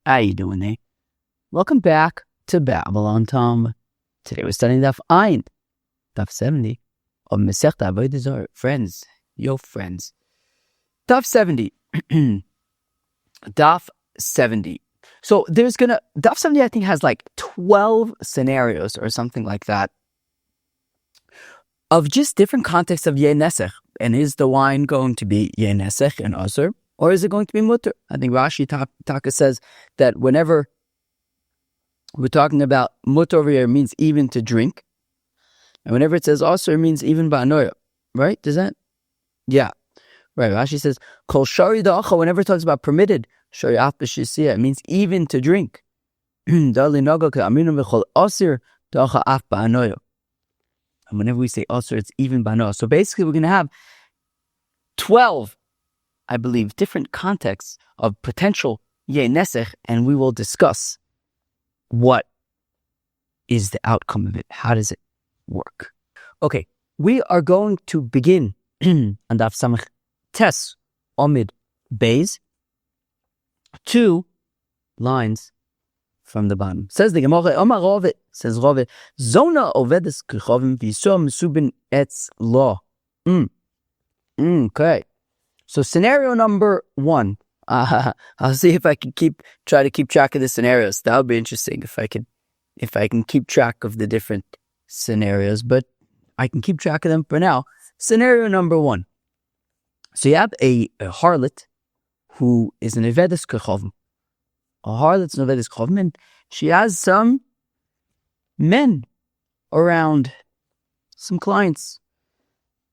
How you doing, eh? Welcome back to Babylon Talmud. Today we're studying Daf Ayin, Daf 70 of Nesech Avodah Zarah. Friends, yo friends. Daf 70. Daf 70. So Daf 70 I think has like 12 scenarios or something like that of just different contexts of yayn nesech. And is the wine going to be yayn nesech and asur? Or is it going to be mutter? I think Rashi Taka says that whenever we're talking about mutter over here, it means even to drink. And whenever it says asur, it means even ba'anoya. Right? Does that? Yeah. Right. Rashi says, Kol shari da'acha, whenever it talks about permitted, shari af b'shisiya, it means even to drink. Dali naga ka'aminu v'chol asir da'acha af ba'anoya. And whenever we say asur, it's even ba'anoya. So basically, we're going to have 12, I believe, different contexts of potential yayn nesech, and we will discuss what is the outcome of it. How does it work? Okay, we are going to begin on Daf Samach Tes Omid Beis, 2 lines from the bottom. Says the Gemara, Omar Rove, says Rove, Zona ovedes kichovim v'yisor mesubin etz lo. Okay. So scenario number 1. I'll see if I can try to keep track of the scenarios. That would be interesting if I can keep track of the different scenarios, but I can keep track of them for now. Scenario number 1. So you have a harlot who is an Avodah Zarah. A harlot's an Avodah Zarah, and she has some men around, some clients.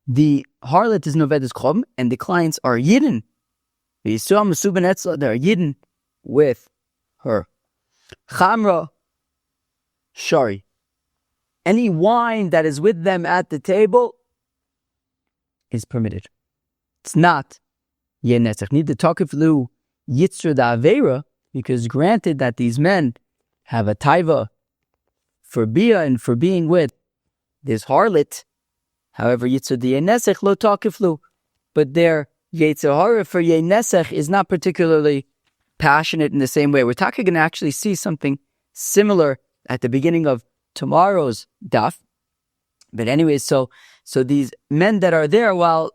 The harlot is an Avodah Zarah, and the clients are yidden. They're yidden with her. Chamra shari. Any wine that is with them at the table is permitted. It's not yayn nesech. Need to talk iflu yitzur da'avera, because granted that these men have a taiva for bia and for being with this harlot. However, yitzur yayn nesech lo takiflu, but their yetzer hara for yayn nesech is not particularly passionate in the same way. We're going to actually see something similar at the beginning of tomorrow's daf. But anyway, so these men that are there, while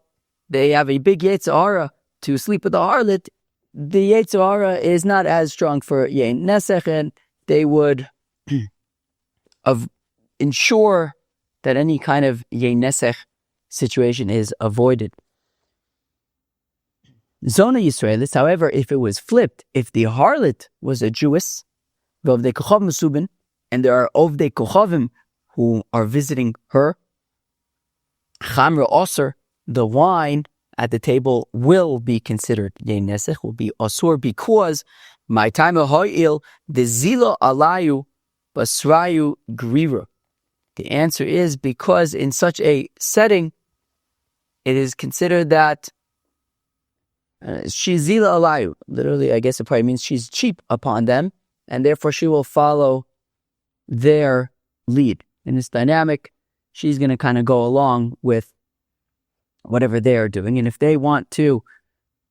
they have a big yetzer hara to sleep with the harlot, the yetzer hara is not as strong for yayn nesech, and they would ensure that any kind of yayn nesech situation is avoided. Zona Yisraelis, however, if it was flipped, if the harlot was a Jewess, and there are Ovdei Kochavim who are visiting her, Chamra Osir, the wine at the table will be considered yayn nesech, will be asur, because my time of ha'il the zila alayu basrayu grira. The answer is because in such a setting, it is considered that she's zila alayu. Literally, I guess it probably means she's cheap upon them, and therefore she will follow their lead. In this dynamic, she's going to kind of go along with whatever they are doing. And if they want to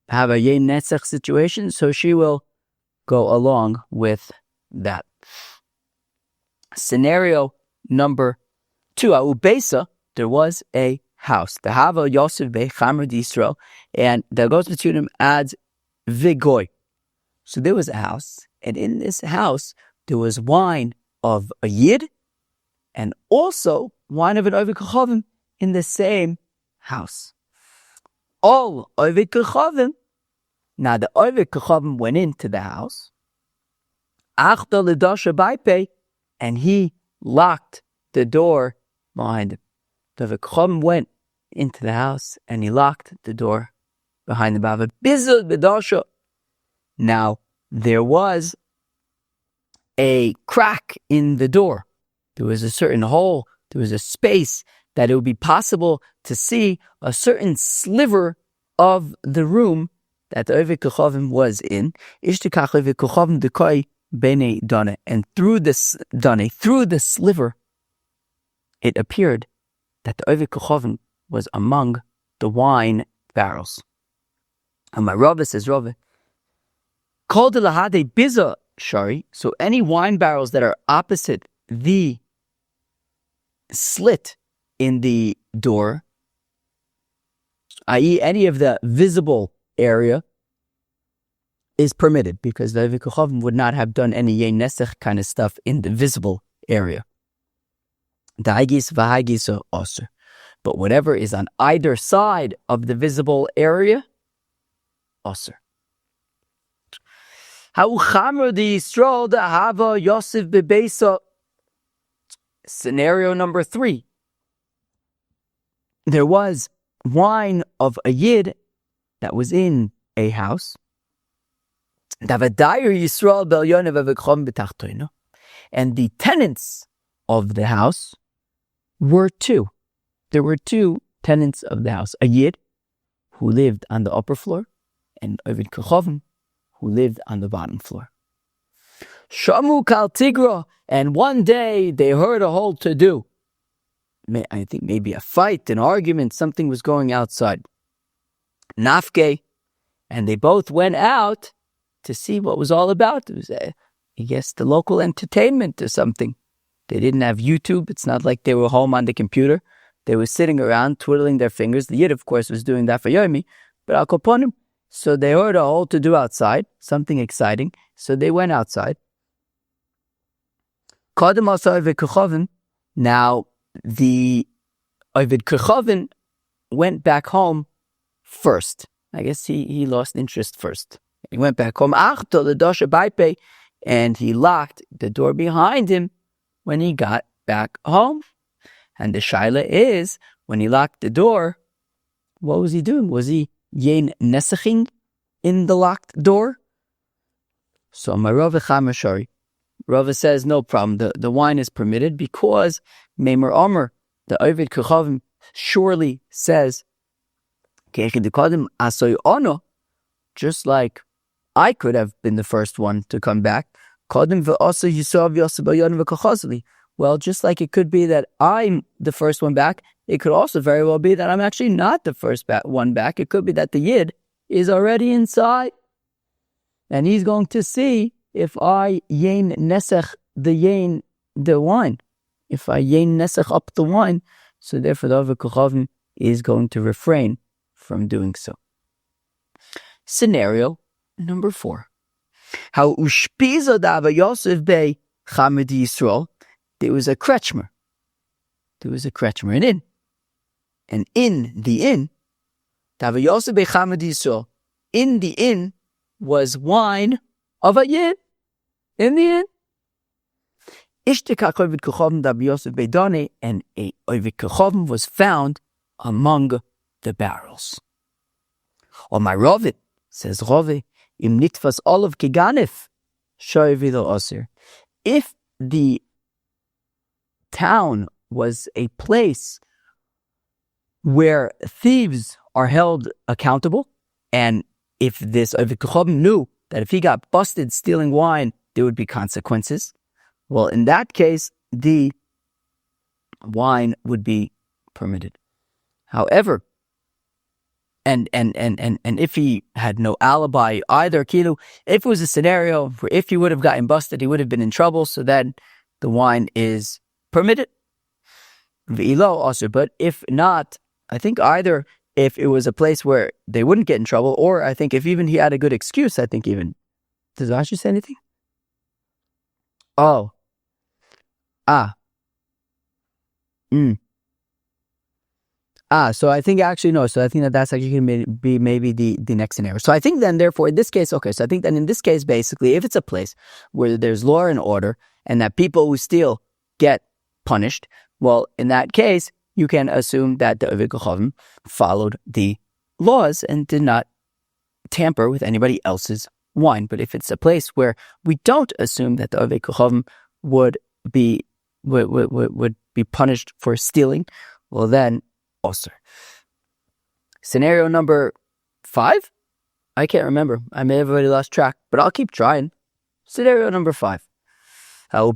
have a yayn nesech situation, so she will go along with that. Scenario number 2. Ubesa, there was a house. The Hava Yosef Be Chamra d'Yisrael, and the Gos B'Tunim adds Vigoy. So there was a house, and in this house there was wine of a Yid, and also wine of an Oved Kochavim in the same house. All Oved Kochavim. Now the Oved Kochavim went into the house. Achta l'dasha b'pei, and he locked the door behind him. The Oved Kochavim went into the house and he locked the door behind the bava. Bizul b'dasha. Now there was a crack in the door. There was a certain hole. There was a space that it would be possible to see a certain sliver of the room that the Oved Kochavim was in. Ishtikach Oved Kochavim dekai bene dane. And through this dane, through the sliver, it appeared that the Oved Kochavim was among the wine barrels. And my Rava says, Rava, Kol de lahade biza Shari. So any wine barrels that are opposite the slit in the door, i.e. any of the visible area, is permitted, because the Ovid Kochavim would not have done any yayn nesech kind of stuff in the visible area. Da'agis v'hagis are osir. But whatever is on either side of the visible area, osir. Scenario number 3. There was wine of a yid that was in a house. And the tenants of the house were 2. There were 2 tenants of the house. A yid who lived on the upper floor, and Ovid Kochavim who lived on the bottom floor. Shamu kal tigra, and one day they heard a whole to-do. I think maybe a fight, an argument, something was going outside. Nafke, and they both went out to see what was all about. It was, I guess, the local entertainment or something. They didn't have YouTube. It's not like they were home on the computer. They were sitting around, twiddling their fingers. The Yid, of course, was doing Daf Yomi, but Al Koponim. So they heard a whole to-do outside, something exciting. So they went outside. Now, the Ovid Kochavim went back home first. I guess he lost interest first. He went back home, and he locked the door behind him when he got back home. And the shaila is, when he locked the door, what was he doing? Was he yayn neseching in the locked door? So my Rava Chamashari, Rava says no problem. The wine is permitted because Meimer Omer, the Ovid Kochavim, surely says, just like I could have been the first one to come back. Well, just like it could be that I'm the first one back, it could also very well be that I'm actually not the first one back. It could be that the Yid is already inside, and he's going to see if I yayn nesech the wine. If I yayn nesech up the wine, so therefore the Ovid Kochavim is going to refrain from doing so. Scenario number 4. How ushpiza dava Yosef bei Chamedi Yisrael. There was a kretschmer. An inn. And in the inn, dava Yosef bei Chamedi Yisrael. In the inn was wine of a yid. In the inn. Ishtekach Ovid Kochavim dava Yosef bei Dane, and a Ovid Kochavim was found among the barrels. On my Ravid, says Ravi, im nitfas olav kiganif, shoyvido osir. If the town was a place where thieves are held accountable, and if this Ovid Kochavim knew that if he got busted stealing wine, there would be consequences, well, in that case, the wine would be permitted. However, and if he had no alibi either, if it was a scenario where if he would have gotten busted, he would have been in trouble, so then the wine is permitted. But if not, I think either if it was a place where they wouldn't get in trouble, or I think if even he had a good excuse, I think even. Does Rashi say anything? Oh. So I think actually no. So I think that's actually going to be maybe the next scenario. So I think then, therefore, in this case, okay. So I think then in this case, basically, if it's a place where there's law and order, and that people who steal get punished, well, in that case, you can assume that the Ovid Kochavim followed the laws and did not tamper with anybody else's wine. But if it's a place where we don't assume that the Ovid Kochavim would be punished for stealing, well then. Osir. Scenario number 5? I can't remember. I may have already lost track, but I'll keep trying. Scenario number 5. There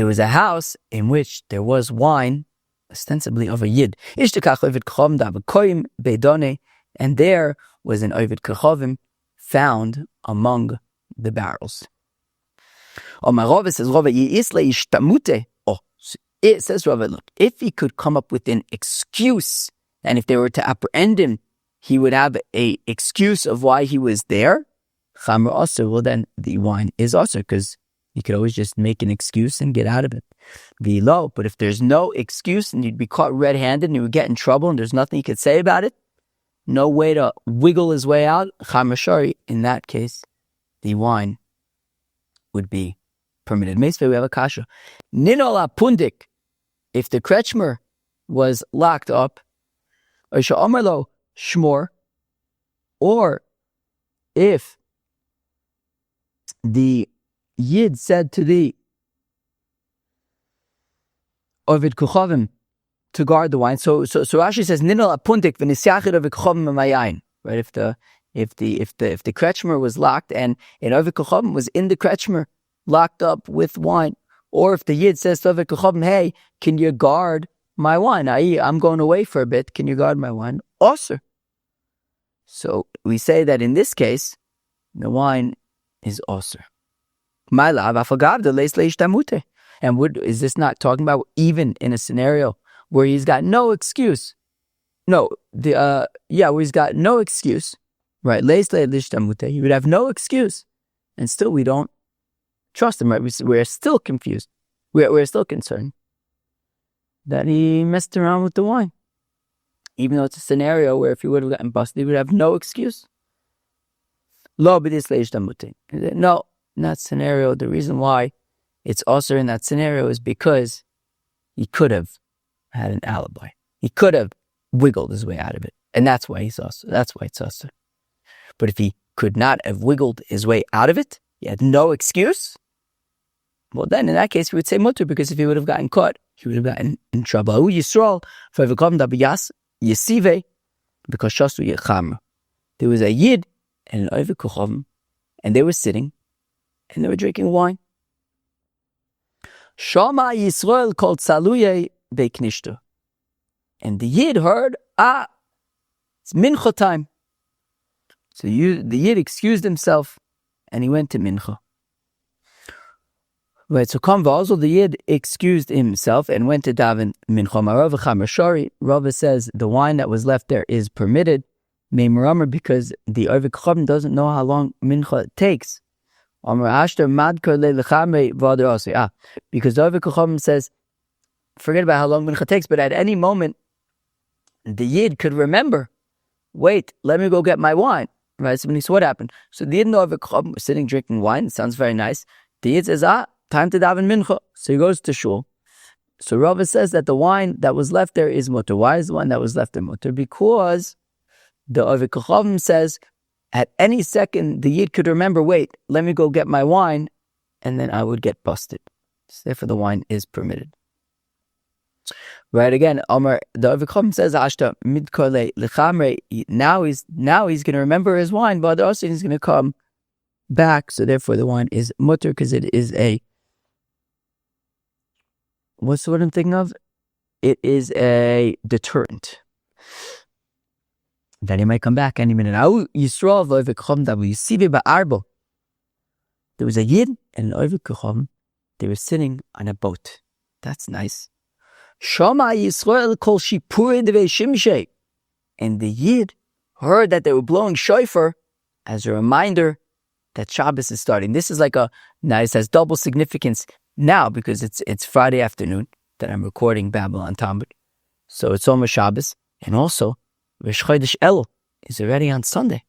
was a house in which there was wine, ostensibly of a yid. And there was an Ovid Kochavim found among the barrels. Rava says, it says, Rava, look, if he could come up with an excuse, and if they were to apprehend him, he would have a excuse of why he was there, Chamra also, well then the wine is also, because you could always just make an excuse and get out of it. V'lo, but if there's no excuse and you'd be caught red-handed and you would get in trouble and there's nothing you could say about it, no way to wiggle his way out, Chamra Shari, in that case, the wine would be permitted. Meisvei, we have a kasha. Ninola pundik, if the kretschmer was locked up, or sha'omerlo shmor, or if the Yid said to the Ovid Kuchavim to guard the wine. So Rashi says Ninal apundik v'nisyachid Ovid Kuchavim mayayin. Right? If the kretschmer was locked and an Ovid Kuchavim was in the kretschmer locked up with wine, or if the Yid says to Ovid Kuchavim, hey, can you guard my wine? I'm going away for a bit. Can you guard my wine? Also. So we say that in this case, the wine is osir. And is this not talking about even in a scenario where he's got no excuse? No, where he's got no excuse, right? He would have no excuse, and still we don't trust him, right? We're still confused. We're still concerned that he messed around with the wine, even though it's a scenario where if he would have gotten busted, he would have no excuse. No, in that scenario, the reason why it's also in that scenario is because he could have had an alibi. He could have wiggled his way out of it. And that's why he's also. That's why it's also. But if he could not have wiggled his way out of it, he had no excuse, well then in that case we would say mutter, because if he would have gotten caught, he would have gotten in trouble. Yisrael, because there was a Yid and an Ovid Kuchavim, and they were sitting and they were drinking wine. Shama Yisrael called Saluye Beiknishto. And the Yid heard, it's Mincha time. So the Yid excused himself and he went to Mincha. Right, so the Yid excused himself and went to daven Mincha. Rava says the wine that was left there is permitted, because the Ovid Kuchavim doesn't know how long Mincha takes. Because the Ovid Kuchavim says, forget about how long Mincha takes, but at any moment, the Yid could remember, wait, let me go get my wine. Right, so what happened? So the Yid and the Ovid Kuchavim were sitting drinking wine. It sounds very nice. The Yid says, time to daven Mincha. So he goes to shul. So Rava says that the wine that was left there is mutter. Why is the wine that was left there mutter? Because the Ovid Kuchavim says, at any second, the Yid could remember, wait, let me go get my wine, and then I would get busted. So therefore, the wine is permitted. Right, again, Omar, the Ovid Kuchavim says, Ashta midkole lechamre. Now he's going to remember his wine, but also he's going to come back. So therefore, the wine is mutter, because it is what's what I'm thinking of? It is a deterrent that he might come back any minute. There was a Yid and an Ovid Kuchavim. They were sitting on a boat. That's nice. And the Yid heard that they were blowing shofar as a reminder that Shabbos is starting. This is now it has double significance now, because it's Friday afternoon that I'm recording Babylon Talmud. So it's almost Shabbos, and also Rosh Chodesh Elul is already on Sunday.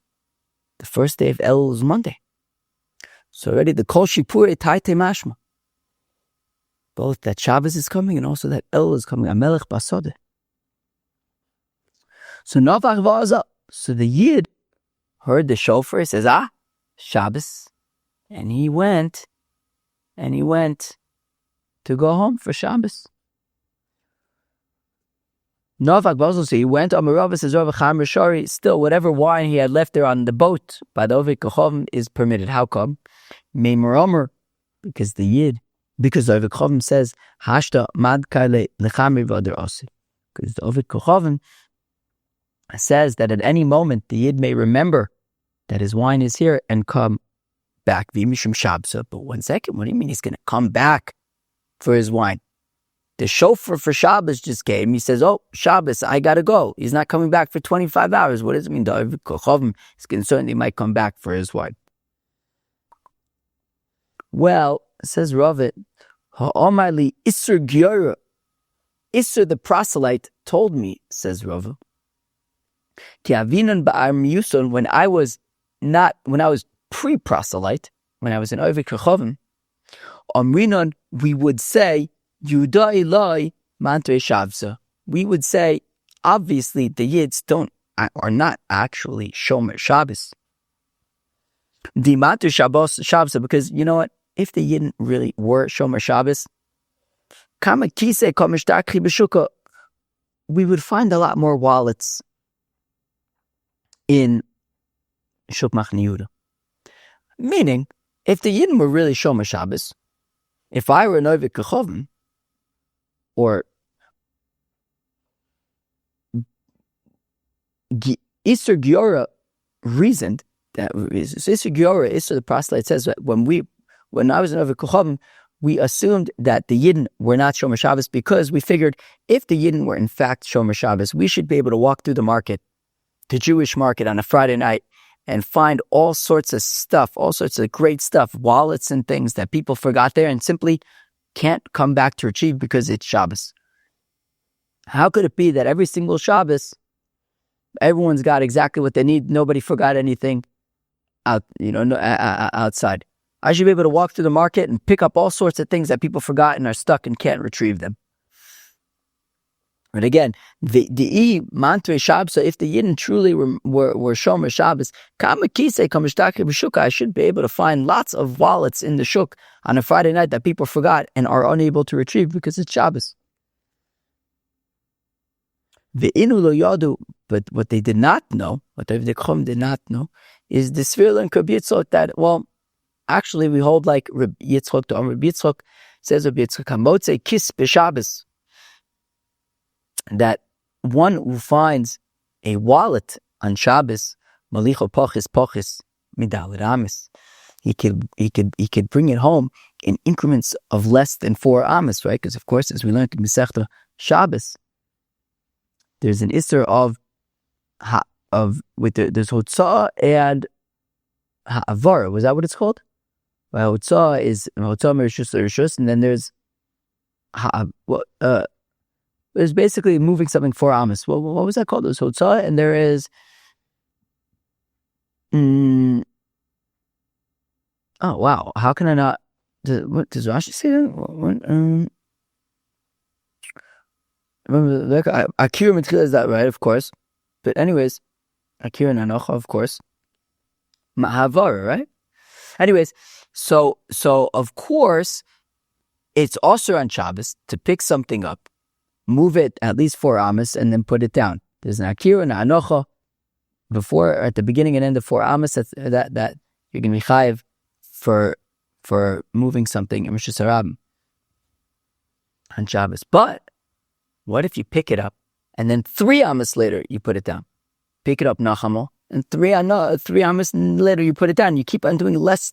The first day of Elul is Monday. So already the Kol Shipurei Taitei Mashma. Both that Shabbos is coming and also that Elul is coming. Amelech Basodeh. So Novach Vaza. So the Yid heard the shofar. He says, Shabbos. And he went to go home for Shabbos. Novak Basel, so he went. Amarava says, still, whatever wine he had left there on the boat by the Ovid Kuchavim is permitted. How come? Because the Ovid Kuchavim says, Hashta madkale lechamri v'ader osi. Because the Ovid Kuchavim says that at any moment the Yid may remember that his wine is here and come back. V'mishum shabsa. But 1 second, what do you mean he's going to come back for his wine? The shofar for Shabbos just came. He says, oh, Shabbos, I got to go. He's not coming back for 25 hours. What does it mean? The Ovid Kochavim is concerned he might come back for his wine. Well, says Ravit, Ha'omali Isser Gyora. Isser the proselyte told me, says Rava, Ki avinon ba'ar miyuson, when I was pre-proselyte, when I was in Ovid Kochavim, Omrinon, we would say, Yuda Eloi Mantre Shavza. We would say, obviously, the Yids are not actually Shomer Shabbos. The Mantre Shavza, because you know what? If the Yidden really were Shomer Shabbos, Kama Kise Komishtakri Beshuka, we would find a lot more wallets in Shuk Machne Yehuda. Meaning, if the Yidden were really Shomer Shabbos, if I were an Ovid Kochavim, or Isser Giora reasoned that Isser Giora, Isser the proselyte says that when I was in Ovid Kochavim, we assumed that the Yidden were not Shomer Shabbos because we figured if the Yidden were in fact Shomer Shabbos, we should be able to walk through the market, the Jewish market on a Friday night, and find all sorts of stuff, all sorts of great stuff, wallets and things that people forgot there and simply can't come back to retrieve because it's Shabbos. How could it be that every single Shabbos, everyone's got exactly what they need, nobody forgot anything outside? I should be able to walk through the market and pick up all sorts of things that people forgot and are stuck and can't retrieve them. But again, the mantre Shabbos, if the Yidden truly were Shomer Shabbos, I should be able to find lots of wallets in the shuk on a Friday night that people forgot and are unable to retrieve because it's Shabbos. But what they did not know, what the Chum did not know, is the Svirla and Rabbi Yitzchok that, well, actually we hold like Rabbi Yitzchok, the Rabbi Yitzchok says Rabbi Yitzchok, Hamotze Kis B'Shabbos, that one who finds a wallet on Shabbos, Malicho Pochis Midalid Amis, he could bring it home in increments of less than 4 Amis, right? Because of course, as we learned in Masechta Shabbos, there's an Isser there's Hotzah and Ha'avara. Was that what it's called? Well, Hotzah is Hotzah Merishus, and then there's it's basically moving something 4 Amis. What was that called? There's Hotzah, and there is oh wow, how can I not? What does Rashi say that? Remember, Akira Mitchila is that right? Of course. But anyways, Akira Nanocha, of course. Mahavara, right? Anyways, so of course, it's also on Shabbos to pick something up, move it at least 4 Amis, and then put it down. There's an Akira and an Anocha before, at the beginning and end of 4 Amis, that you're going to be chayiv for moving something in Rosh Hashanah on Shabbos. But what if you pick it up and then 3 Amis later you put it down? Pick it up, Nachamo, and 3 Amis later you put it down. You keep on doing less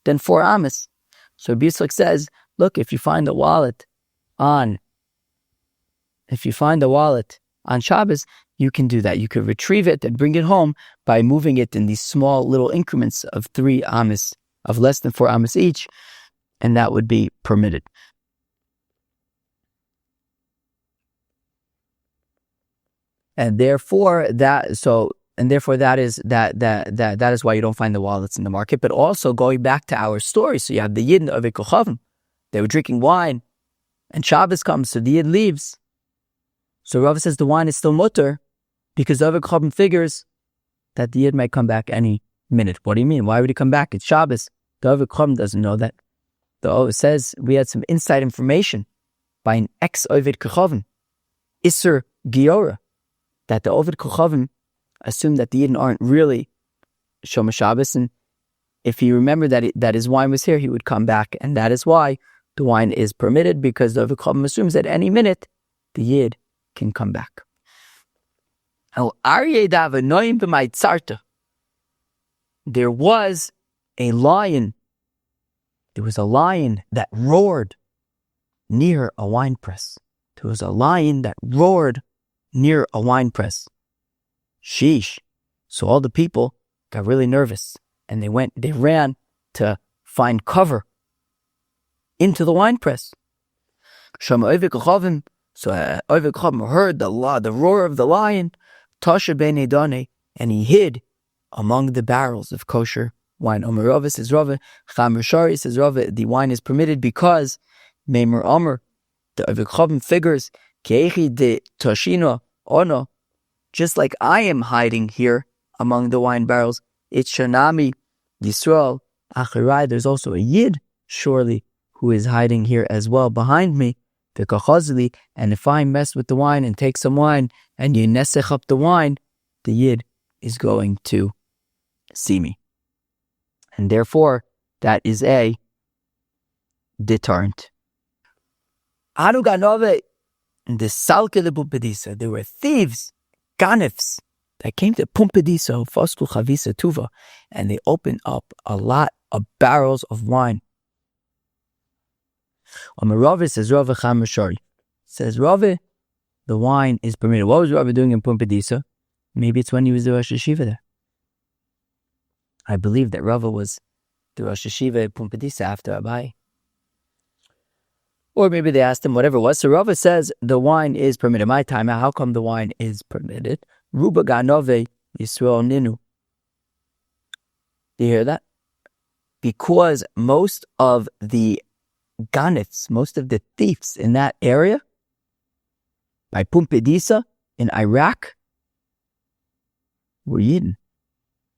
than 4 Amis. So Rabbi Yitzchak says, look, if you find a wallet on Shabbos, you can do that. You could retrieve it and bring it home by moving it in these small little increments of 3 Amis, of less than 4 Amis each, and that would be permitted. And therefore that is why you don't find the wallets in the market. But also going back to our story, so you have the Yidden of Kochavim. They were drinking wine, and Shabbos comes, so the Yid leaves. So Rav says the wine is still mutter because the Ovid Kochavim figures that the Yid might come back any minute. What do you mean? Why would he come back? It's Shabbos. The Ovid Kochavim doesn't know that. It says we had some inside information by an ex-Ovid Kochavim, Isser Giora, that the Ovid Kochavim assumed that the Yidden aren't really Shomer Shabbos, and if he remembered that his wine was here, he would come back, and that is why the wine is permitted, because the Ovid Kochavim assumes that any minute the Yid can come back. Now there was a lion. There was a lion that roared near a wine press. There was a lion that roared near a wine press. Sheesh. So all the people got really nervous and they ran to find cover into the wine press. So Oved Chavim heard the roar of the lion, Tasha ben Edane, and he hid among the barrels of kosher wine. Omer Rava says Rava, Chamer Shari says Rava, the wine is permitted because Meimer Omer, the Oved Chavim figures, Keichi de Tashina Ono, just like I am hiding here among the wine barrels, it's Shanami Yisrael Achirai, there's also a Yid, surely, who is hiding here as well behind me, the Kachazli, and if I mess with the wine and take some wine and you nesech up the wine, the Yid is going to see me. And therefore, that is a deterrent. Anu ganove, the salke de pumpedisa, there were thieves, ganifs, that came to pumpedisa, fosku chavisa tuva, and they opened up a lot of barrels of wine. Rava says Rava Chamer Shari. Says Rava, the wine is permitted. What was Rava doing in Pumbedisa? Maybe it's when he was the Rosh Hashiva there. I believe that Rava was the Rosh Hashiva in Pumbedisa after Abai. Or maybe they asked him whatever it was. So Rava says the wine is permitted. My time, how come the wine is permitted? Ruba ganove Yisrael ninu. Do you hear that? Because most of the ganifs, most of the thieves in that area, by Pumbedisa in Iraq, were Yidden.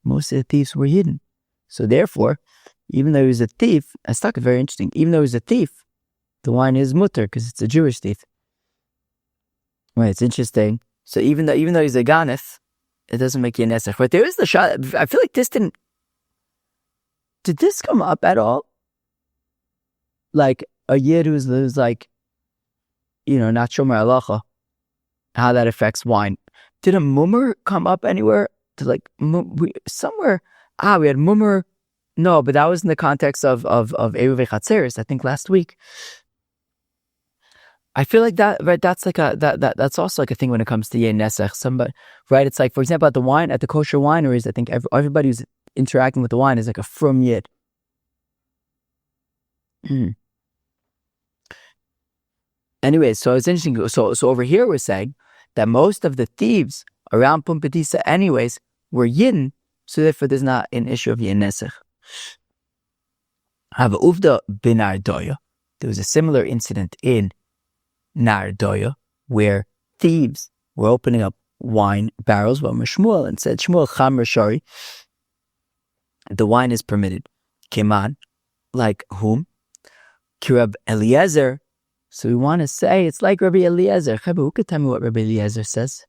Most of the thieves were Yidden. So therefore, even though he was a thief, I thought it very interesting, even though he was a thief, the wine is mutter because it's a Jewish thief. Right, it's interesting. So even though he's a ganif, it doesn't make you a nesech. But there is the shot. I feel like this did this come up at all? Like a Yid who's like, not shomer halacha, how that affects wine. Did a mummer come up anywhere? Somewhere? We had mummer. No, but that was in the context of Eruv Chatzeres, I think last week. I feel like that, right? That's like that's also like a thing when it comes to yayn nesech. Somebody, right? It's like, for example, at the kosher wineries, I think everybody who's interacting with the wine is like a frum Yid. Anyway, so it's interesting. So over here we're saying that most of the thieves around Pumbedisa anyways were Yidden, so therefore there's not an issue of yayn nesech. Have uvda bin Ardoya. There was a similar incident in Nardoya where thieves were opening up wine barrels while Shmuel and said, Shmuel Chamer Shari, the wine is permitted. Keman, like whom? Kirab Eliezer. So we want to say it's like Rabbi Eliezer. Cheba, who could tell me what Rabbi Eliezer says?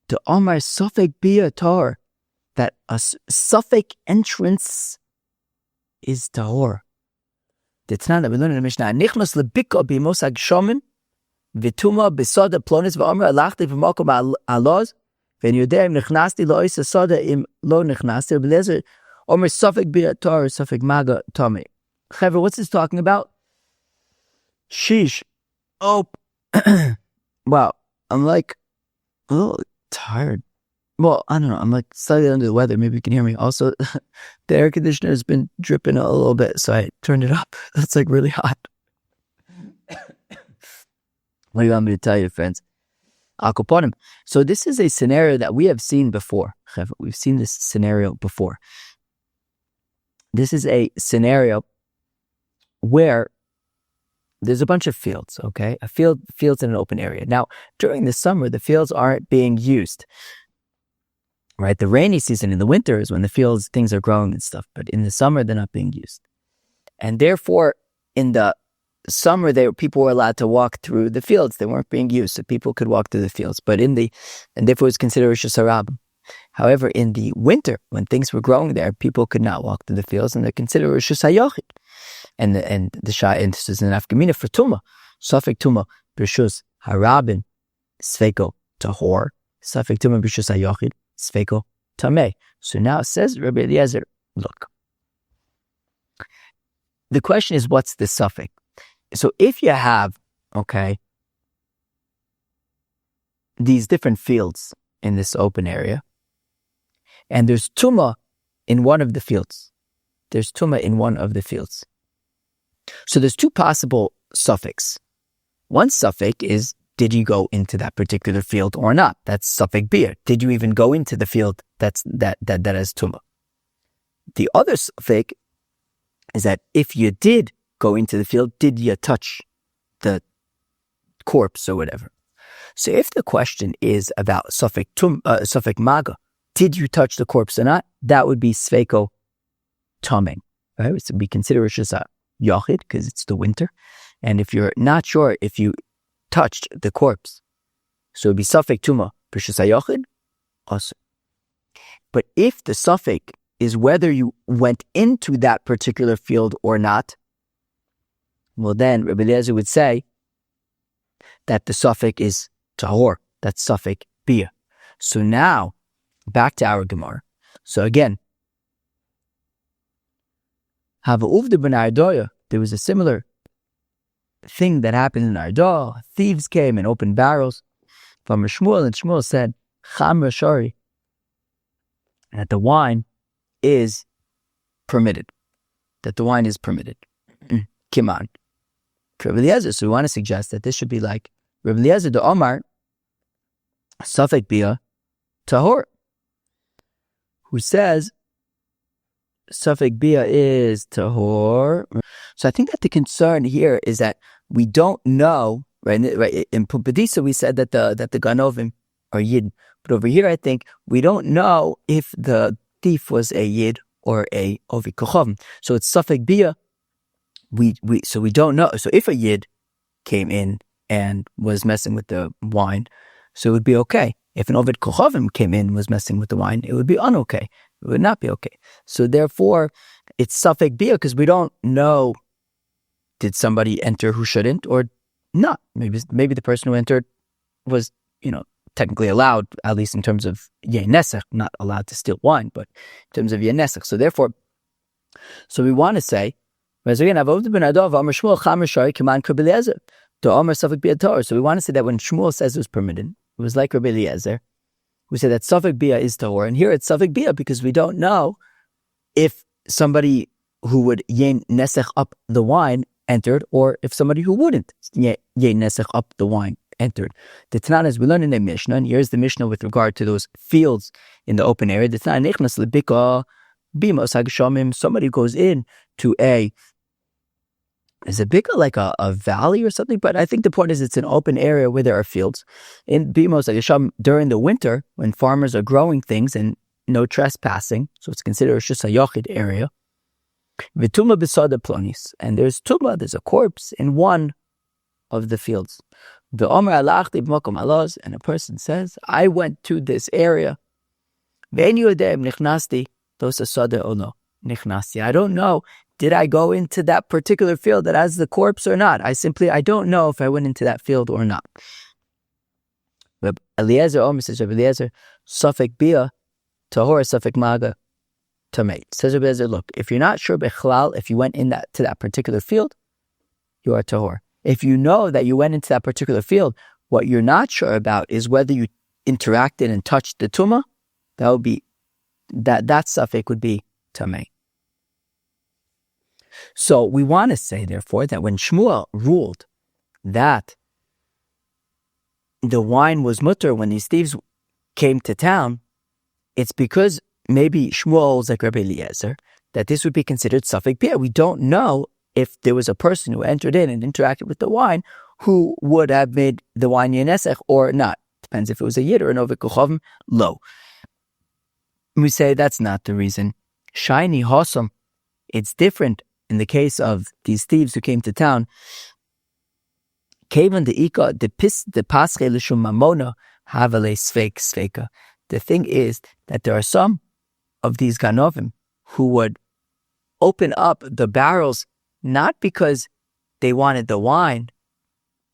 To Omar Sofek Bia Tor, that a Sofek entrance is Tahor. The Tanana we learn in the Mishnah. Nichnos lebiko b'mos hagshomim v'tuma b'soda plonis v'omer alachti v'mokom aloz v'niyodei im nechnasti lo isa soda im lo nechnasti Rabbi Eliezer Omer Sofek Bia Tor Sofek Maga Tomei. Chevra, what's this talking about? Sheesh. Oh, wow. I'm like a little tired. Well, I don't know. I'm like slightly under the weather. Maybe you can hear me. Also, the air conditioner has been dripping a little bit, so I turned it up. That's like really hot. What do you want me to tell you, friends? Akoponim. So this is a scenario that we have seen before. We've seen this scenario before. This is a scenario where there's a bunch of fields, okay? Fields in an open area. Now, during the summer, the fields aren't being used, right? The rainy season in the winter is when the fields, things are growing and stuff. But in the summer, they're not being used. And therefore, in the summer, people were allowed to walk through the fields. They weren't being used, so people could walk through the fields. But and therefore, it's considered Rosh Hashanah. However, in the winter, when things were growing there, people could not walk through the fields, and they're considered Rosh Hashanah. And this is an afkamina for Tuma. Safek Tuma, B'Rishus Harabin, Sveiko Tahor. Safek Tuma, B'Rishus Hayochid, Sveiko tameh. So now it says Rabbi Eliezer, look. The question is, what's the suffix? So if you have, these different fields in this open area, and there's tumah in one of the fields. So there's two possible suffix. One suffix is, did you go into that particular field or not? That's suffix bia. Did you even go into the field that has tumah? The other suffix is that if you did go into the field, did you touch the corpse or whatever? So if the question is about suffix maga, did you touch the corpse or not? That would be sveiko taming, right? So we consider it just a yachid because it's the winter. And if you're not sure if you touched the corpse, so it would be suffix tuma b'shus hayachid also. But if the suffix is whether you went into that particular field or not, well then Rabbi Eliezer would say that the suffix is tahor. That's suffix bia. So now back to our Gemara. So again, there was a similar thing that happened in Ardah. Thieves came and opened barrels from Shmuel, and Shmuel said, Chamra Shari, that the wine is permitted. Kiman. Rabbi Eliezer, so we want to suggest that this should be like Rabbi Eliezer the Omar, suffix bia tahor, who says suffix bia is tahor. So I think that the concern here is that we don't know, right? In Pumbedisa we said that the Ganovim are Yid, but over here I think we don't know if the thief was a Yid or a Ovi Kochavim. So it's suffix bia. So we don't know. So if a Yid came in and was messing with the wine, so it would be okay. If an Ovid Kochavim came in and was messing with the wine, it would be unokay. It would not be okay. So therefore, it's suffix bia because we don't know, did somebody enter who shouldn't or not? Maybe the person who entered was, technically allowed, at least in terms of yayn nesech, not allowed to steal wine, but in terms of yayn nesech. So therefore, we want to say, so we want to say that when Shmuel says it was permitted, it was like Rabbi Eliezer, who said that suffix bia is tahor, and here it's suffix bia because we don't know if somebody who would yayn nesech up the wine entered, or if somebody who wouldn't yayn nesech up the wine entered. The Tanan, as we learn in the Mishnah, and here's the Mishnah with regard to those fields in the open area. The Tanan nechnas lebika bimos hageshamim. Somebody goes in to is a bigger like a valley or something, but I think the point is it's an open area where there are fields. In Bimos Agasham during the winter, when farmers are growing things and no trespassing, so it's considered just a yochid area. Vituma besada plonis, and there's a corpse in one of the fields. The Omer alachti b'makom alaz, and a person says, I went to this area. Ve'en yodem nichnasti dosa sada or no nichnasti. I don't know. Did I go into that particular field that has the corpse or not? I don't know if I went into that field or not. Rabbi Eliezer Omer says, Rabbi Eliezer, suffix bia, tahor, suffix maga, tamei. Says Rabbi Eliezer, look, if you're not sure bechlal, if you went to that particular field, you are tahor. If you know that you went into that particular field, what you're not sure about is whether you interacted and touched the tumah. That would be, that suffix would be tamei. So we want to say, therefore, that when Shmuel ruled that the wine was mutter when these thieves came to town, it's because maybe Shmuel was like Rabbi Eliezer, that this would be considered suffix bia. We don't know if there was a person who entered in and interacted with the wine who would have made the wine yayn nesech or not. Depends if it was a yid or an ovid kochavim, low. We say that's not the reason. Shiny hosam, it's different. In the case of these thieves who came to town, the thing is that there are some of these ganovim who would open up the barrels not because they wanted the wine,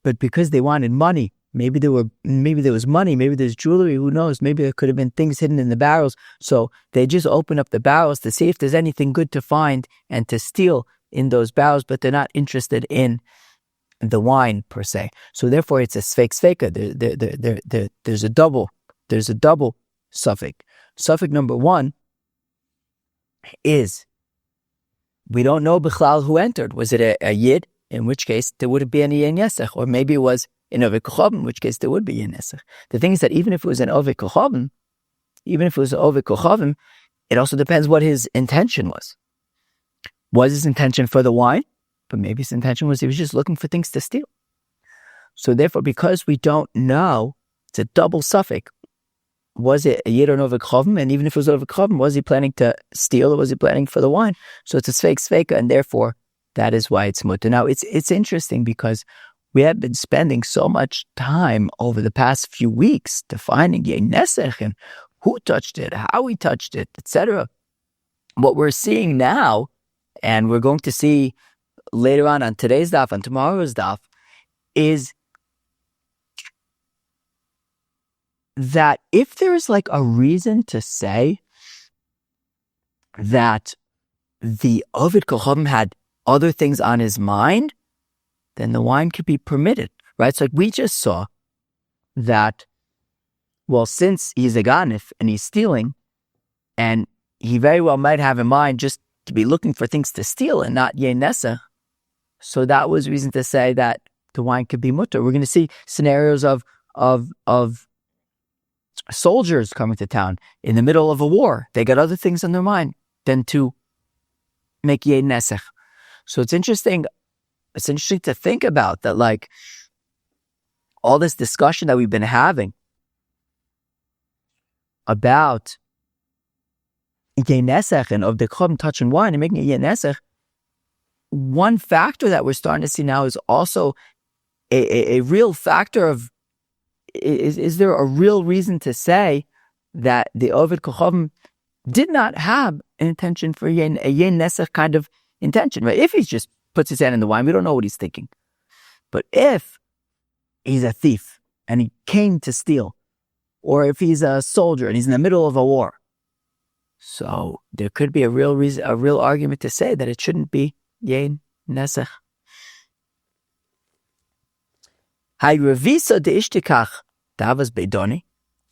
but because they wanted money maybe there was money, maybe there's jewelry, who knows? Maybe there could have been things hidden in the barrels. So they just open up the barrels to see if there's anything good to find and to steal in those barrels, but they're not interested in the wine per se. So therefore it's a sveka. There's a double suffix. Suffix number one is we don't know bichlal who entered. Was it a yid? In which case there wouldn't be any yayn nesech, or maybe it was an oved kochavim, in which case there would be yayn nesech. The thing is that even if it was an oved kochavim, it also depends what his intention was. Was his intention for the wine? But maybe his intention was he was just looking for things to steal. So therefore, because we don't know, it's a double suffix. Was it a yid or an oved kochavim? And even if it was oved kochavim, was he planning to steal or was he planning for the wine? So it's a sveka, and therefore that is why it's mutter. Now it's interesting because we have been spending so much time over the past few weeks defining yayn nesech and who touched it, how he touched it, etc. What we're seeing now, and we're going to see later on today's daf and tomorrow's daf, is that if there is like a reason to say that the oved kochavim had other things on his mind, then the wine could be permitted, right? So like we just saw that, well, since he's a ganif and he's stealing, and he very well might have in mind just to be looking for things to steal and not yayn nesech, so that was reason to say that the wine could be mutter. We're going to see scenarios of soldiers coming to town in the middle of a war. They got other things on their mind than to make yayn nesech. So it's interesting to think about that, like all this discussion that we've been having about yayn nesech and of the kochavim touching wine and making a yayn nesech. One factor that we're starting to see now is also a real factor of is there a real reason to say that the oved kochavim did not have an intention for a yayn nesech kind of intention, right? If he just puts his hand in the wine, we don't know what he's thinking. But if he's a thief and he came to steal, or if he's a soldier and he's in the middle of a war, so there could be a real reason, a real argument to say that it shouldn't be yayn nesech.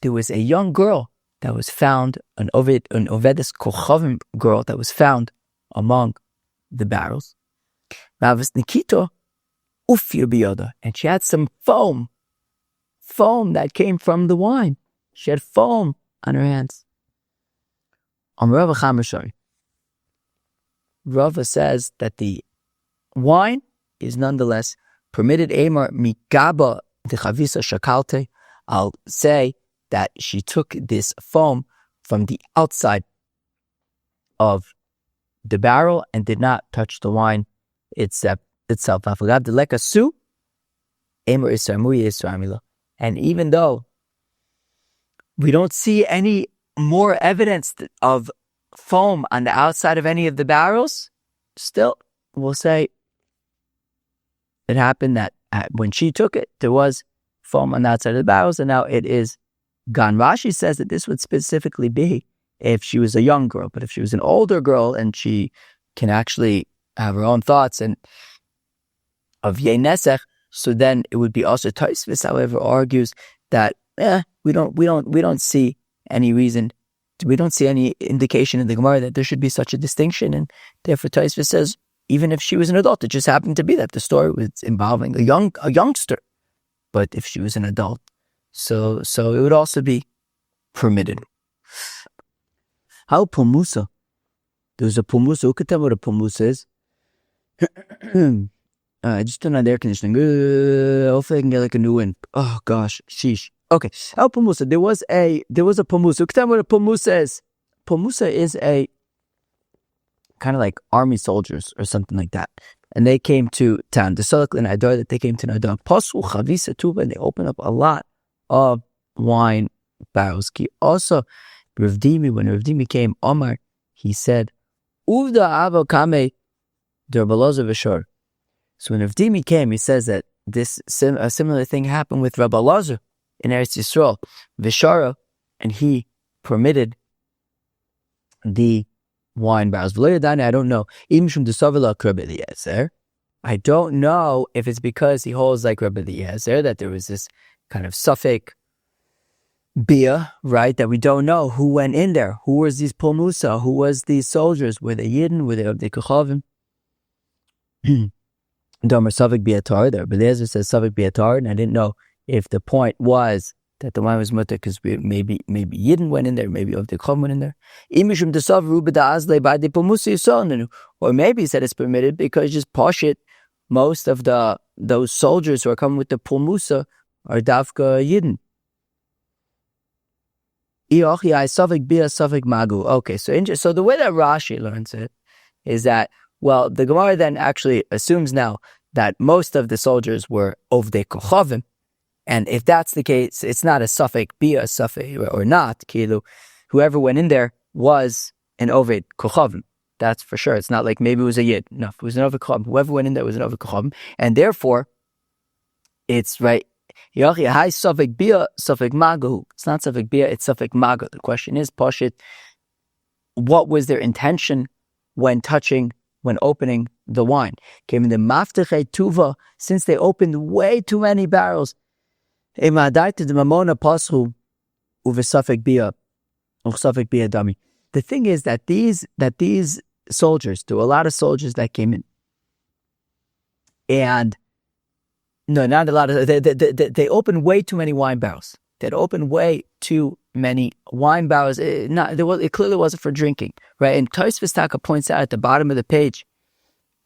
There was a young girl that was found, an ovedes kochavim girl that was found among the barrels. And she had some foam that came from the wine. She had foam on her hands. Rava says that the wine is nonetheless permitted. Amar mikaba de chavisa shakalte. I'll say that she took this foam from the outside of the barrel and did not touch the wine itself. And even though we don't see any more evidence of foam on the outside of any of the barrels, still we'll say it happened that when she took it, there was foam on the outside of the barrels, and now it is gone. Rashi says that this would specifically be if she was a young girl, but if she was an older girl and she can actually have her own thoughts and of yayn nesech, so then it would be also Tosfos, however, argues that we don't see any reason, we don't see any indication in the Gemara that there should be such a distinction, and therefore Tosfos says even if she was an adult, it just happened to be that the story was involving a youngster. But if she was an adult, so it would also be permitted. How pumusa? There's a pumusa. Who could tell what a pumusa is? I just turned on the air conditioning. Hopefully I can get like a new one. Oh gosh, sheesh. Okay, how pumusa? There was a pumusa. Who could tell what a pumusa is? Pumusa is a kind of like army soldiers or something like that. And they came to town. The Salak and Adar that they came to Nadar. Pasu chavisa tuba, and they opened up a lot of wine barrels. Also, Rav Dimi, when Rav Dimi came, Omar, he said, Uvda avo kame derbaloza v'shor. So when Rav Dimi came, he says that a similar thing happened with Rabbi Lazar in Eretz Yisrael, Vishara, and he permitted the wine barrels. I don't know. I don't know if it's because he holds like Rabbi Eliezer that there was this kind of suffix bia, right? That we don't know who went in there. Who was these pulmusa? Who was these soldiers? Were they Yidden? Were they of the Kochavim? Domer suffix biatar. There, Rabbi Eliezer says suffix biatar, and I didn't know if the point was that the wine was mutter because maybe Yidden went in there, maybe of the Kochavim went in there. Or maybe he said it's permitted because just poshit. Most of those soldiers who are coming with the pulmusa are dafka Yidden. Okay, so the way that Rashi learns it is that, well, the Gemara then actually assumes now that most of the soldiers were ovdei kochavim, and if that's the case, it's not a suffix bia suffix or not. Kilu, whoever went in there was an oved kochavim. That's for sure. It's not like maybe it was a yid. No, it was an oved kochavim. Whoever went in there was an oved kochavim, and therefore, it's right. It's not suffix bia, it's suffix magu. The question is, Pashit, what was their intention when opening the wine? Came in the mafteche tuva, since they opened way too many barrels. The thing is that these soldiers, there were a lot of soldiers that came in, and no, not a lot of. They opened way too many wine barrels. They'd opened way too many wine barrels. It clearly wasn't for drinking, right? And Tosfos Taka points out at the bottom of the page,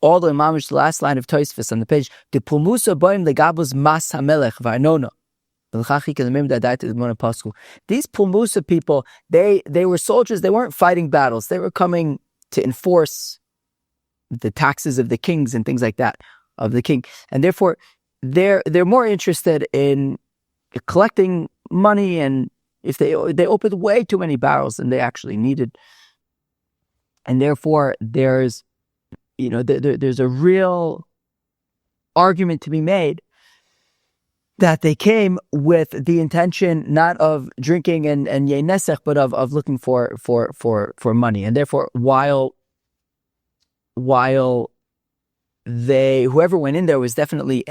all the mamish, the last line of Tosfos on the page, the pulmusa boim legabus mas hamelech varnona. These pulmusa people, they were soldiers. They weren't fighting battles. They were coming to enforce the taxes of the kings and things like that of the king, and therefore. They're more interested in collecting money, and if they opened way too many barrels than they actually needed, and therefore there's a real argument to be made that they came with the intention not of drinking and yayn nesech, but of looking for money, and therefore while whoever went in there was definitely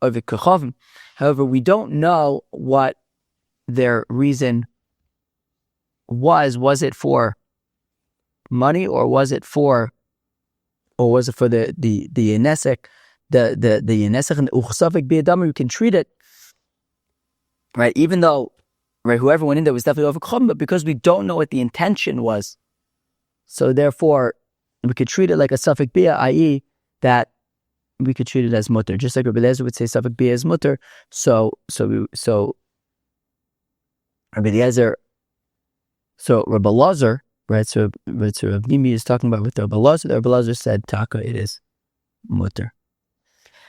of the Kochavim. However, we don't know what their reason was. Was it for money, or was it for the nesech? The nesech and uchsavik biyadam, you can treat it, right? Even though, right, whoever went in there was definitely over Kochavim, but because we don't know what the intention was, so therefore we could treat it like a suffix bia, i.e., that we could treat it as mutter, just like Rabbi Eliezer would say suffix bia is mutter. So Rabbi Eliezer, so Rabbi Lazar, right? So Rabbi Nimi is talking about with Rabbi Lazar. Rabbi Lazar said taka, it is mutter.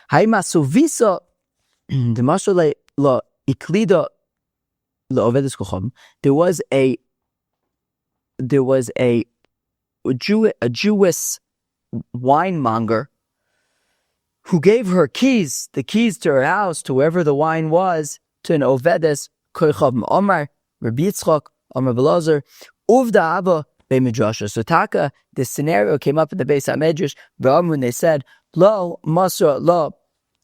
Ha'imasuvisa the mashle la iklida la ovedes kocham. There was a Jewish winemonger who gave her the keys to her house, to wherever the wine was, to an ovedes kocham Omar Rabbi Yitzchak Omar Belazar uvda abba be'midrasha. So taka, this scenario came up in the Beis HaMedrash when they said lo masra lo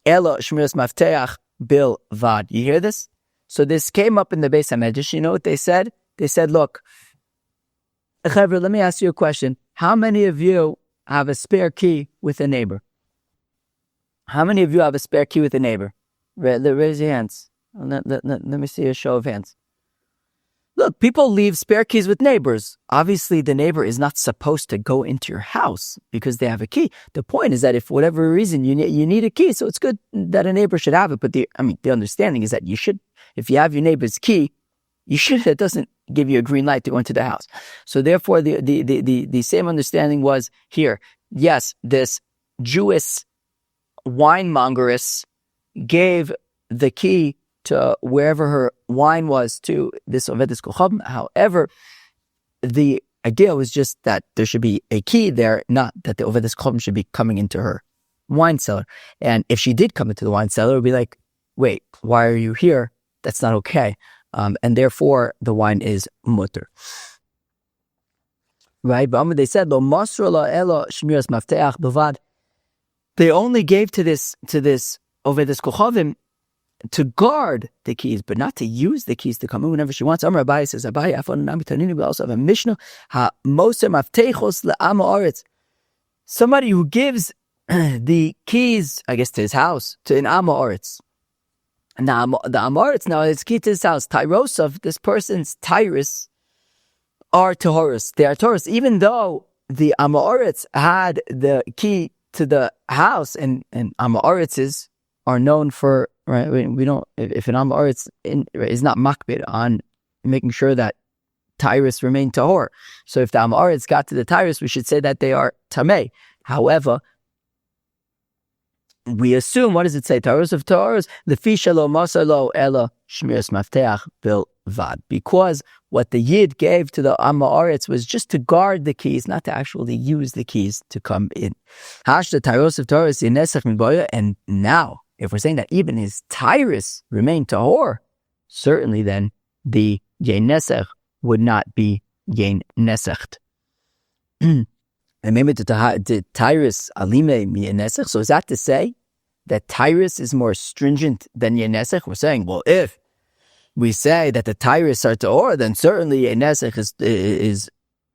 ela shmiras mafteach bil vad. You hear this? So this came up in the Beis HaMedrash. You know what they said? They said, look, Chaver, let me ask you a question. How many of you have a spare key with a neighbor? How many of you have a spare key with a neighbor? Raise your hands. Let me see a show of hands. Look, people leave spare keys with neighbors. Obviously, the neighbor is not supposed to go into your house because they have a key. The point is that if for whatever reason you need a key, so it's good that a neighbor should have it. But the understanding is that you should, if you have your neighbor's key, it doesn't give you a green light to go into the house. So therefore, the same understanding was here. Yes, this Jewish winemongeress gave the key to wherever her wine was to this ovedes kocham. However, the idea was just that there should be a key there, not that the ovedes kocham should be coming into her wine cellar. And if she did come into the wine cellar, it would be like, wait, why are you here? That's not okay. And therefore, the wine is mutter. Right? But they said, Lo masra la ela shmiras mafteach bavad. They only gave to this over this kochavim to guard the keys, but not to use the keys to come in whenever she wants. Amar Abaye says, Abaye, Afon Nami Tanini, we also have a Mishnah, Ha Moshe Maftechos Le'am Haaretz. Somebody who gives the keys, I guess, to his house, to an Am Haaretz. Now, the Am Haaretz now is key to his house. Tyrosov, this person's Tyrus, are Taurus. They are Taurus, even though the Am Haaretz had the key to the house, and Am Haaretzes are known for, right? We don't, if an Am Haaretz is not makbid on making sure that Tyrus remain tahor. So if the Am Haaretz got to the Tyrus, we should say that they are tamei. However, we assume, what does it say? Taurus of Taurus, the fishalo masalo ella shmiras mafteach bil vad. Because what the Yid gave to the Am Haaretz was just to guard the keys, not to actually use the keys to come in. Hash the Taurus of Taurus in nesech miboya. And now, if we're saying that even his Tyrus remained tahor, certainly then the yayn nesech would not be yayn nesecht. And maybe the Tyrus alime mi nesech. So is that to say that Tyrus is more stringent than yayn nesech? We're saying, well, if we say that the Tyrus are tahor, then certainly yayn nesech is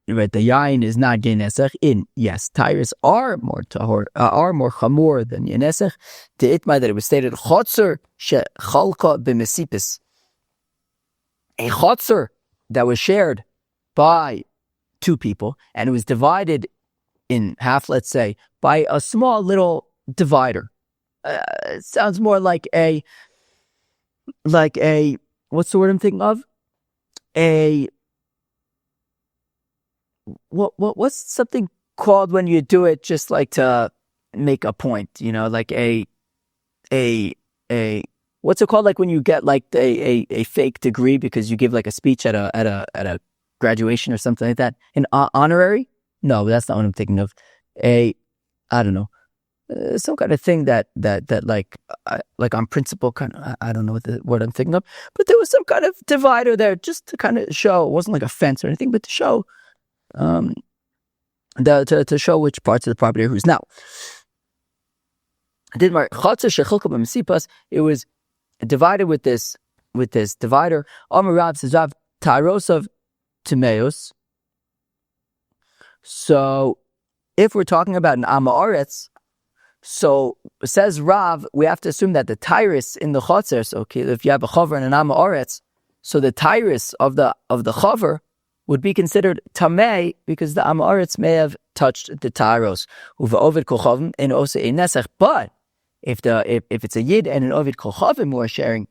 right. The yayn is not yayn nesech. Yes, Tyrus are more tahor, are more chamor than yayn nesech. The itma that it was stated chotzer shechalka b'mesipis, a chotzer that was shared by two people, and it was divided in half, let's say, by a small little divider. It sounds more like a, what's the word I'm thinking of? What's something called when you do it just like to make a point, like what's it called? Like when you get like a fake degree because you give like a speech at a graduation or something like that. An honorary? No, that's not what I'm thinking of. I don't know, some kind of thing that like on principle kind of. I don't know what I'm thinking of, but there was some kind of divider there just to kind of show. It wasn't like a fence or anything, but to show, to show which parts of the property are whose. Now, it was divided with this divider. Amar Rav says, Rav Tyrosov Timeos. So if we're talking about an Am Haaretz, so says Rav, we have to assume that the Tyrus in the Chotzer, so okay, if you have a Chover and an Am Haaretz, so the Tyrus of the Chover would be considered Tamei because the Am Haaretz may have touched the Tyros. Uva Ovid Kochavim and also a Nesech. But if it's a Yid and an Ovid Kochavim who are sharing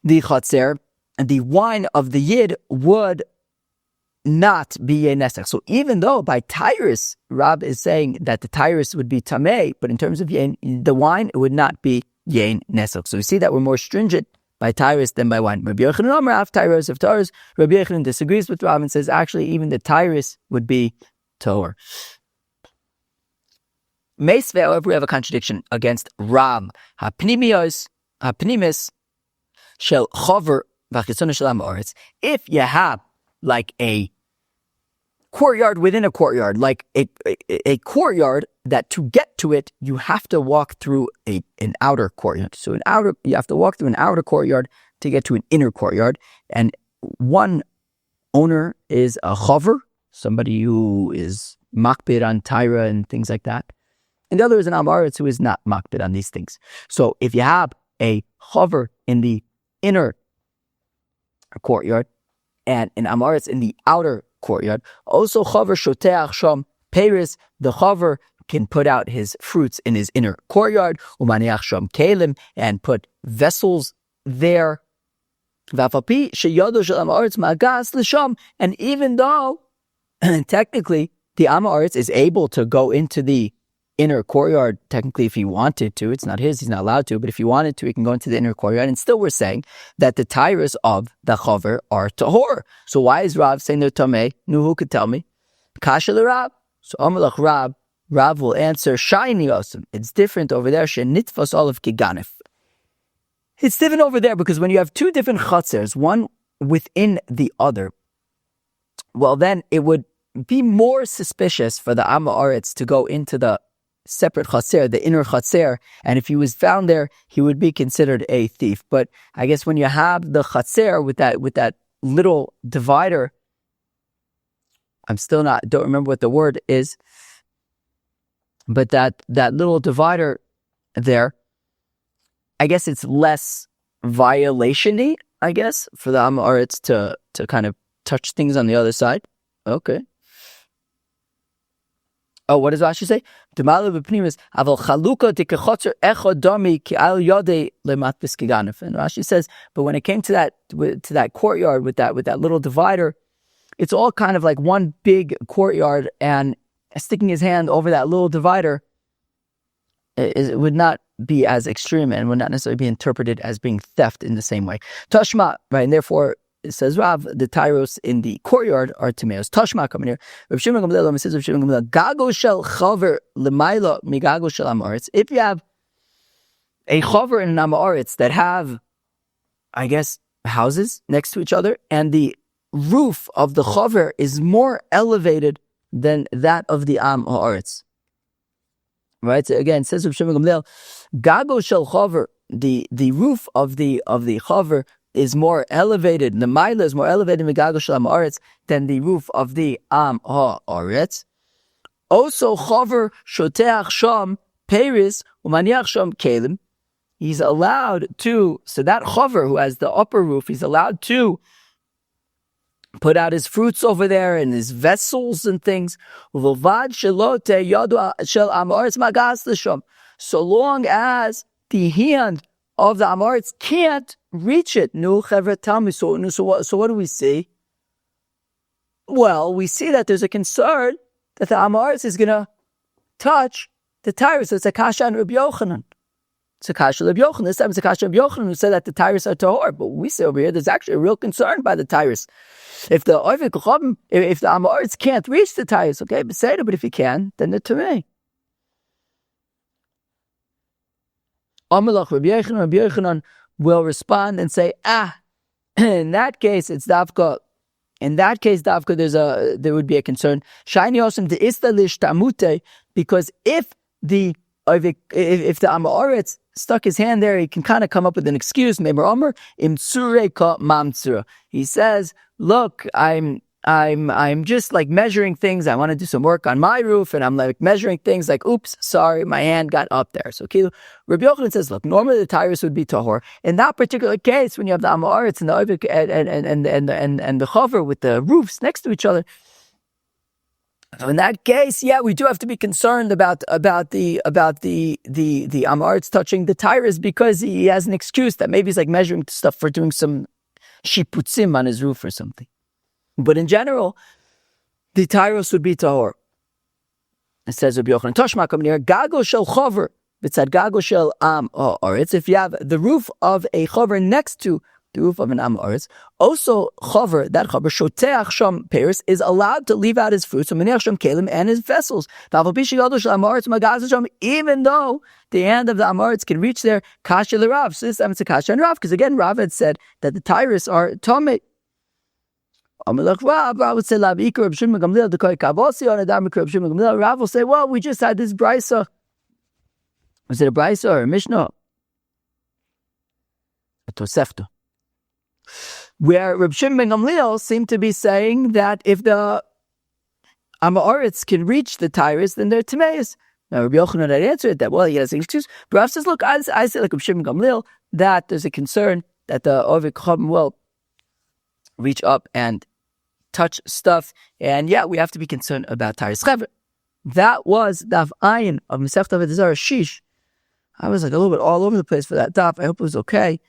the Chotzer, the wine of the Yid would not be a nesech. So even though by Tyrus, Rab is saying that the Tyrus would be tamei, but in terms of yayn, the wine, it would not be yayn nesech. So we see that we're more stringent by Tyrus than by wine. Rabbi Yochanan Amar Af Tyrus of Taurus. Rabbi Yochanan disagrees with Rab and says actually even the Tyrus would be tahor. Meisve, however, we have a contradiction against Rab. Hapnimis shel chover v'chitzon shel Am Haaretz. If you have like a courtyard within a courtyard, like a courtyard that to get to it, you have to walk through an outer courtyard. So you have to walk through an outer courtyard to get to an inner courtyard. And one owner is a chover, somebody who is makbid on Tyra and things like that. And the other is an Am Haaretz who is not makbid on these things. So if you have a chover in the inner courtyard, and an Am Haaretz in the outer courtyard. Also, chaver shoteach sham peris. The chaver can put out his fruits in his inner courtyard. Umaniach sham kelim, and put vessels there. Vafapi sheyado shel Am Haaretz magas l'sham. And even though technically the Am Haaretz is able to go into the inner courtyard, technically if he wanted to, it's not his, he's not allowed to, but if he wanted to, he can go into the inner courtyard, and still we're saying that the Tyrus of the Chover are tahor. So why is Rav saying they're tamei? Who could tell me? Kasha l'Rav. So Amalach Rav, Rav will answer, Shiny Osam. It's different over there. Shenitfos Olav Kiganif. It's different over there because when you have two different chatzers, one within the other, well, then it would be more suspicious for the Am Haaretz to go into the separate chatzer, the inner chatzer, and if he was found there, he would be considered a thief. But I guess when you have the chatzer with that little divider, don't remember what the word is, but that little divider there, I guess it's less violation-y, I guess, for the Am Haaretz to kind of touch things on the other side. Okay. Oh, what does Rashi say? And Rashi says, but when it came to that courtyard with that little divider, it's all kind of like one big courtyard, and sticking his hand over that little divider, it would not be as extreme and would not necessarily be interpreted as being theft in the same way. Tashma, right? And therefore, it says Rav, the tyros in the courtyard are tameos. Tashma coming here. Rav Shimon Gamliel says Rav Shimon Gamliel, Gago shel chaver l'mayla migago shel Am Haaretz. If you have a chaver and an Am Haaretz that have, I guess, houses next to each other, and the roof of the chaver is more elevated than that of the Am Haaretz. Right? So again, it says Rav Shimon Gamliel, Gago shel chaver, the roof of the chaver is more elevated, the Maila is more elevated in Gago shel Am Haaretz than the roof of the Am Haaretz. Also, chaver shoteach sham peris umaniach sham kelim. He's allowed to, so that chaver who has the upper roof, he's allowed to put out his fruits over there and his vessels and things. So long as the hand of the Am Haaretz can't reach it. So what do we see? Well, we see that there's a concern that the Am Haaretz is going to touch the tyrus. So it's a kasha on Rabbi Yochanan. It's a kasha Rabbi Yochanan. This time it's a kasha Rabbi Yochanan who said that the tyrus are tahor. But we see over here there's actually a real concern by the tyrus. If the Am Haaretz can't reach the tyrus, okay, but if he can, then they're tamei. Amalach Rabbi Yochanan will respond and say, in that case, it's dafka. In that case, dafka, there would be a concern. Shiny osam de istalish tamute, because if the Am Haaretz stuck his hand there, he can kind of come up with an excuse. He says, look, I'm just like measuring things. I want to do some work on my roof, and I'm like measuring things like, oops, sorry, my hand got up there. So Rabbi Yochanan says, look, normally the tyrus would be tahor. In that particular case, when you have the Am Haaretz and the chaver with the roofs next to each other, so in that case, yeah, we do have to be concerned about the Am Haaretz touching the tyrus, because he has an excuse that maybe he's like measuring stuff for doing some shiputzim on his roof or something. But in general, the tyrus would be tahor. It says Rabbi Yochanan, Toshma come near Gago shel chaver b'tzad Gago shel Am Haaretz. If you have the roof of a chaver next to the roof of an Am Haaretz, also chaver, that chaver shoteach sham peris, is allowed to leave out his fruits, so maniach sham kelim, and his vessels. Even though the hand of the Am Haaretz can reach there, kasha l'Rav. So this time it's a kasha and Rav, because again Rav had said that the tyrus are tomei. Rav would say, Rav will say, well, we just had this brisa. Was it a brisa or a mishnah? A tosefta. Where Reb Shimon ben Gamliel seemed to be saying that if the Am Haaretz can reach the tyrus, then they're tameis. Now Rabbi Yochanan had answered that, well, he has an excuse. But Rav says, look, I say like Reb Shimon ben Gamliel, that there's a concern that the Ovik Chum will reach up and touch stuff, and yeah, we have to be concerned about tyrus. That was Daf Ayin of Masechet Avodah Zarah Shish. I was like a little bit all over the place for that daf. I hope it was okay.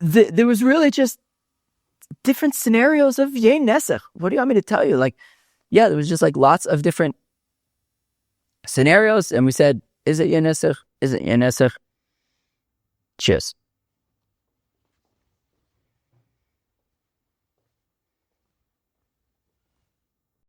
There was really just different scenarios of yayn nesech. What do you want me to tell you? Like, yeah, there was just like lots of different scenarios, and we said, is it yayn nesech? Is it yayn nesech? Cheers.